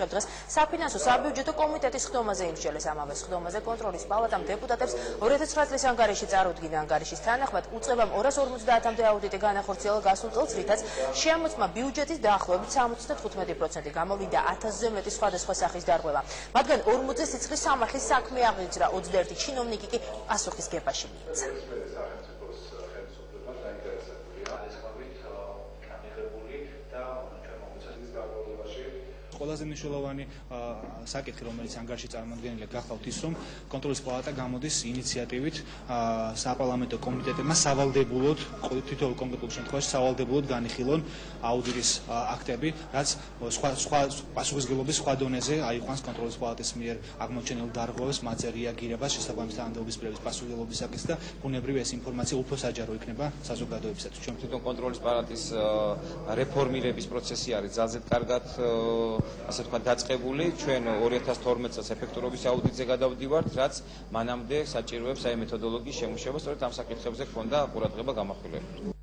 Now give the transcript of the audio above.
ვიძახებ დღეს საფინანსო საბიუჯეტო კომიტეტის ხდომაზე იმსჯელეს ამავე ხდომაზე კონტროლის პალატამ დეპუტატებს 2009 წლის ანგარიში წარუდგინა ანგარიშის თანახმად უწყებამ 250-მდე აუდიტი განახორციელა გასულ წელს, რითაც შეამოწმა ბიუჯეტის დაახლოებით 75% გამოვლინდა 1000-ზე მეტი სხვადასხვა სახის დარღვევა. მათგან 40-ზე სიცხლის სამართლის საქმე აღიძრა, 21 ჩინოვნიკი კი პასუხის გებაში მიეცა. ყველაზე მნიშვნელოვანი საკითხი, რომელიც ანგარიში წარმოდგენილია, გახლავთ ის, რომ კონტროლის პალატა გამოდის ინიციატივით საპარლამენტო კომიტეტებმა სავალდებულოდ, თითოეულ კონკრეტულ შემთხვევაში სავალდებულოდ განიხილონ აუდიტის აქტები, რაც სხვა პასუხისმგებლობის სხვა დონეზე აიყვანს კონტროლის პალატის მიერ აღმოჩენილ დარღვევებს, მათზე რეაგირებას, შესაბამის თანამდებობის პირების პასუხისმგებლობისაკაც და ბუნებრივია ეს ინფორმაცია უფრო საჯარო იქნება საზოგადოებისათვის. ჩვენ თვითონ კონტროლის პალატის რეფორმირების პროცესი არის ძალზედ კარგად ასე თქვა დაწყებული. ჩვენ 2012 წელს ეფექტურობის აუდიტზე გადავდივართ, რაც მანამდე საჭიროებს აი მეთოდოლოგიის შემუშავებას, სწორედ ამ საკითხებზე ქონდა ყურადღება გამახვილებული.